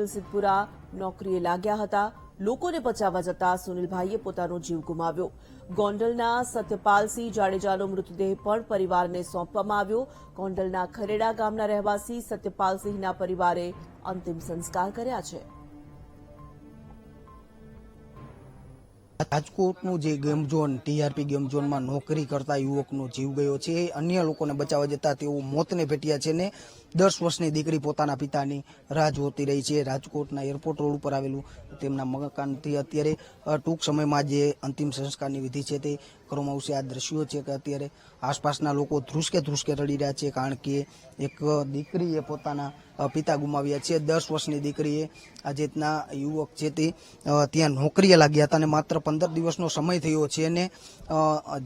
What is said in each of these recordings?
સિદ્ધપુરા નોકરીએ લાગ્યા હતા। લોકોને બચાવવા જતા સુનિલભાઈએ પોતાનો જીવ ગુમાવ્યો। ગોંડલના સત્યપાલસિંહ જાડેજાનો મૃતદેહ પણ પરિવારને સોંપવામાં આવ્યો। ગોંડલના ખરેડા ગામના રહેવાસી સત્યપાલસિંહના પરિવારે અંતિમ સંસ્કાર કર્યા છે। રાજકોટનું જે ગેમ ઝોન ટીઆરપી ગેમ ઝોનમાં નોકરી કરતા યુવકનો જીવ ગયો છે। અન્ય લોકોને બચાવવા જતા તેઓ મોતને ભેટ્યા છે ને 10 વર્ષની દીકરી પોતાના પિતાની રાહ જોતી રહી છે। રાજકોટના એરપોર્ટ રોડ ઉપર આવેલું તેમના મકાનથી અત્યારે ટૂંક સમયમાં જે અંતિમ સંસ્કારની વિધિ છે તે કરવામાં આવશે। આ દ્રશ્યો છે કે અત્યારે આસપાસના લોકો ધ્રુસકે રડી રહ્યા છે, કારણ કે એક દીકરીએ પોતાના પિતા ગુમાવ્યા છે। 10 વર્ષની દીકરીએ આ જેતના યુવક છે તે ત્યાં નોકરીએ લાગ્યા હતા અને માત્ર 15 દિવસનો સમય થયો છે અને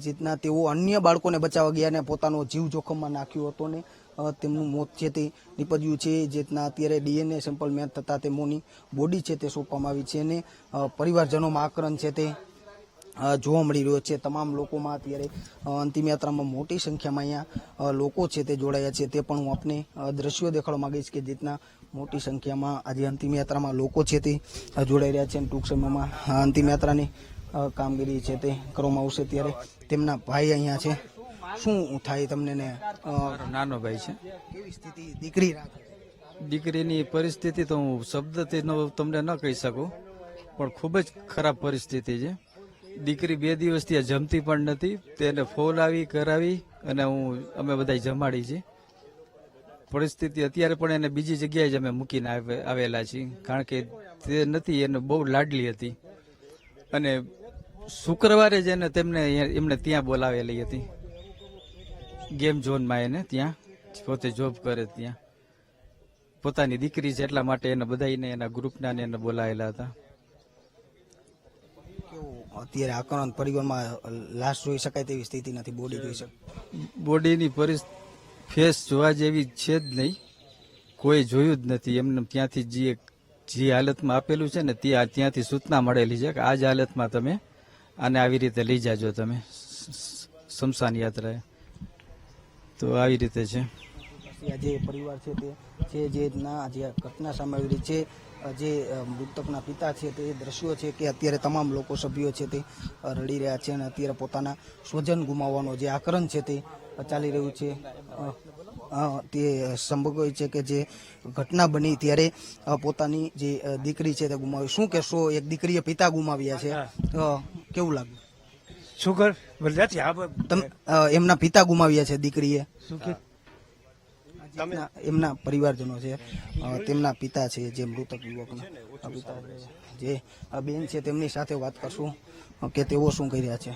જેતના તેઓ અન્ય બાળકોને બચાવવા ગયા અને પોતાનો જીવ જોખમમાં નાખ્યો હતો ને તેમનું મોત છે તે નીપજ્યું છે। જેતના અત્યારે ડીએનએ સેમ્પલ મેચ થતા તેમની બોડી છે તે સોંપવામાં આવી છે અને પરિવારજનોમાં આક્રંદ છે તે જોવા મળી રહ્યો છે। તમામ લોકોમાં અત્યારે અંતિમ યાત્રામાં મોટી સંખ્યામાં અહીંયા લોકો છે તે જોડાયા છે। તે પણ હું આપને દ્રશ્યો દેખાડવા માંગીશ કે જેટના મોટી સંખ્યામાં આજે અંતિમ યાત્રામાં લોકો છે તે જોડાઈ રહ્યા છે। ટૂંક સમયમાં અંતિમ યાત્રાની કામગીરી છે તે કરવામાં આવશે। ત્યારે તેમના ભાઈ અહીંયા છે। શું થાય તમને ને? નાનો ભાઈ છે। કેવી સ્થિતિ દીકરી? દીકરીની પરિસ્થિતિ તો હું શબ્દથી તમને ન કહી શકું, પણ ખૂબ જ ખરાબ પરિસ્થિતિ છે। દીકરી 2 દિવસથી જમતી પણ નથી, તેને ફોલાવી કરાવી અને અમે બધા જમાડી છે। પરિસ્થિતિ અત્યારે પણ એને બીજી જગ્યાએ જ અમે મૂકીને આવેલા છીએ, કારણ કે તે નથી, એને બહુ લાડલી હતી અને શુક્રવારે જ એમને ત્યાં બોલાવેલી હતી ગેમ ઝોનમાં। એને ત્યાં પોતે જોબ કરે ત્યાં પોતાની દીકરી છે એટલા માટે એને બધાને એના ગ્રુપના ને એને બોલાવેલા હતા। અત્યારે આક્રંદ પરિવારમાં લાશ જોઈ શકાય તેવી સ્થિતિ નથી, બોડી જોઈ શકાય? બોડીની ફેસ જોવા જેવી છે જ નહીં, કોઈ જોયું જ નથી। એમને ત્યાંથી જે હાલતમાં આપેલું છે ને ત્યાંથી સૂચના મળેલી છે કે આ જ હાલતમાં તમે આને આવી રીતે લઈ જાજો તમે સ્મશાન યાત્રાએ, તો આવી રીતે છે। જે પરિવાર છે તે છે જે ઘટના સામે આવી રહી છે, જે મૃતકના પિતા છે તે દ્રશ્યો છે કે અત્યારે તમામ લોકો સભ્યો છે તે રડી રહ્યા છે અને અત્યારે પોતાના સ્વજન ગુમાવવાનો જે આક્રંદ છે તે ચાલી રહ્યું છે। તે સંભવ છે કે જે ઘટના બની ત્યારે પોતાની જે દીકરી છે તે ગુમાવી। શું કહેશો? એક દીકરીએ પિતા ગુમાવ્યા છે, કેવું લાગ્યું? શું કર એમના પિતા ગુમાવ્યા છે દીકરીએ, એમના પરિવારજનો છે, તેમના પિતા છે જે મૃતક યુવકના પિતા જે બેન છે તેમની સાથે વાત કરશું કે તેઓ શું કહી રહ્યા છે।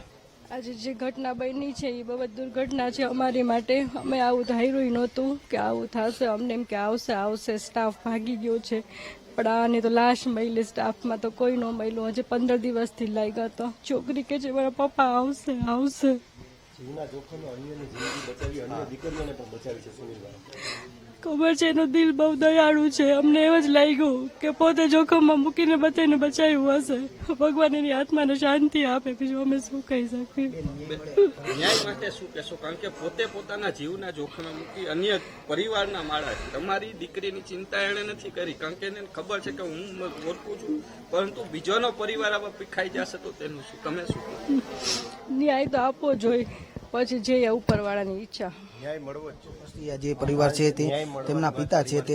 આજે જે ઘટના બની છે એ બહુ દુર્ઘટના છે અમારી માટે। અમે આવું ધાર્યું નહોતું કે આવું થશે, અમને એમ કે આવશે સ્ટાફ ભાગી ગયો છે, પણ આની તો લાશ મળી, સ્ટાફમાં તો કોઈ ન મળ્યું। હજી 15 દિવસથી લાગ્યા તો છોકરી કે છે મારા પપ્પા આવશે। ખબર છે એનું દિલ બહુ દયાળુ છે, અમને એમ જ લાગ્યું કે પોતે જોખમમાં મૂકીને બધાને બચાવ્યું હશે। ભગવાન એની આત્માને શાંતિ આપે, બીજું અમે શું કહી શકીએ? ન્યાય માટે શું કહેશો? કારણ કે પોતે પોતાના જીવના જોખમે મૂકી અન્ય પરિવારના માળા છે। તમારી દીકરીની ચિંતા એણે નથી કરી, કારણ કે એને ખબર છે કે હું ઓળખું છું, પરંતુ બીજોનો પરિવાર આવા પીખાઈ જશે તો તેનું શું? તમે શું? ન્યાય તો આપવો જોઈએ, પછી જે ઉપરવાળાની ઈચ્છા। જે પરિવાર છે તે તેમના પિતા છે તે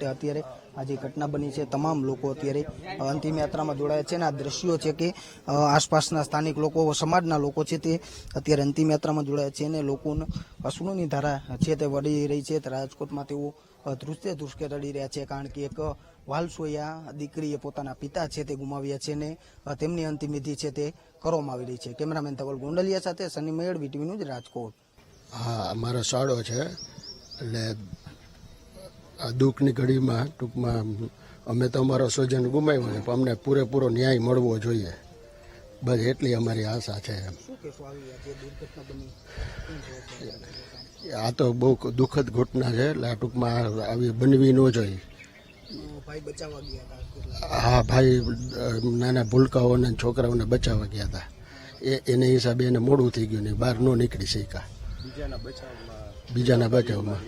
અત્યારે આ જે ઘટના બની છે તમામ લોકો અત્યારે અંતિમ યાત્રામાં જોડાયા છે અને આ દ્રશ્યો છે કે આસપાસના સ્થાનિક લોકો, સમાજના લોકો છે તે અત્યારે અંતિમ યાત્રામાં જોડાયા છે અને લોકોને અશ્રુની ધારા છે તે વળી રહી છે। રાજકોટમાં તેઓ ધ્રુસકે રડી રહ્યા છે, કારણ કે એક વાલસોયા દીકરીએ પોતાના પિતા છે તે ગુમાવ્યા છે અને તેમની અંતિમ વિધિ છે તે કરવામાં આવી રહી છે। કેમેરામેન ધવલ ગોંડલિયા સાથે સની મેળ, વીટીવી ન્યૂઝ, રાજકોટ। હા, અમારો શાળો છે એટલે આ દુઃખની ઘડીમાં ટૂંકમાં અમે તો અમારો સ્વજન ગુમાવ્યો છે, પણ અમને પૂરેપૂરો ન્યાય મળવો જોઈએ, બસ એટલી અમારી આશા છે। આ તો બહુ દુઃખદ ઘટના છે, એટલે આ ટૂંકમાં આવી બનવી ન જોઈએ। હા, ભાઈ નાના ભૂલકાઓને છોકરાઓને બચાવવા ગયા હતા, એને હિસાબે એને મોડું થઈ ગયું ને બહાર ન નીકળી શક્યા બીજાના બચાવમાં।